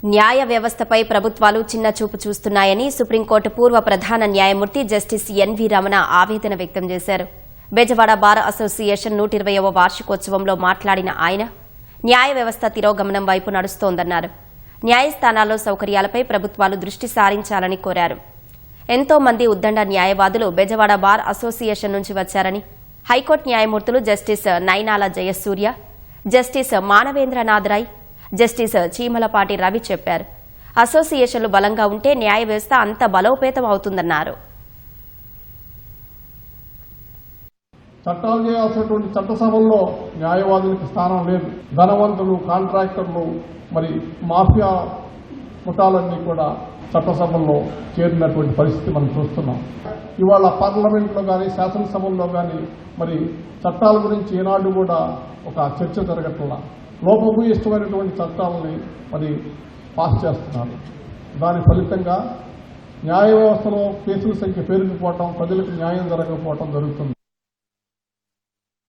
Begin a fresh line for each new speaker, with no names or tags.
న్యాయ వ్యవస్థపై ప్రభుత్వాలు చిన్న చూపు చూస్తున్నాయని సుప్రీంకోర్టు పూర్వ ప్రధాన న్యాయమూర్తి జస్టిస్ ఎన్వీ రమణ ఆవేదన వ్యక్తం చేశారు. బెజవాడ బార్ అసోసియేషన్ 120వ వార్షికోత్సవంలో మాట్లాడిన ఆయన న్యాయ వ్యవస్థ తిరోగమనం వైపు నడుస్తోందన్నారు. న్యాయస్థానాల్లో సౌకర్యాలపై ప్రభుత్వాలు దృష్టి సారించాలని కోరారు. ఎంతో మంది ఉద్దండ న్యాయవాదులు బెజవాడ బార్ అసోసియేషన్ నుంచి వచ్చారని హైకోర్టు న్యాయమూర్తులు justice Nainala Jayasurya, justice Manavendranath Roy, justice Cheemalapati Ravi చెప్పారు. అసోసియేషన్లు బలంగా ఉంటే న్యాయ వ్యవస్థ అంత బలోపేతం అవుతుందన్నారు.
చట్టాలు చేయాల్సినటువంటి చట్టసభల్లో న్యాయవాదులకు స్థానం లేదు. ధనవంతులు, కాంట్రాక్టర్లు, మరి మాఫియా ముఠాలన్నీ కూడా చట్టసభల్లో చేరినటువంటి పరిస్థితి మనం చూస్తున్నాం. ఇవాళ పార్లమెంట్లో కానీ శాసనసభల్లో కానీ మరి చట్టాల గురించి ఏనాడు కూడా ఒక చర్చ జరగట్లా. లోపభూయిష్టమైనటువంటి చట్టాలని మరి పాస్ చేస్తున్నారు. దాని ఫలితంగా న్యాయ వ్యవస్థలో కేసుల సంఖ్య పెరిగిపోవటం, ప్రజలకు న్యాయం జరగకపోవటం జరుగుతుంది.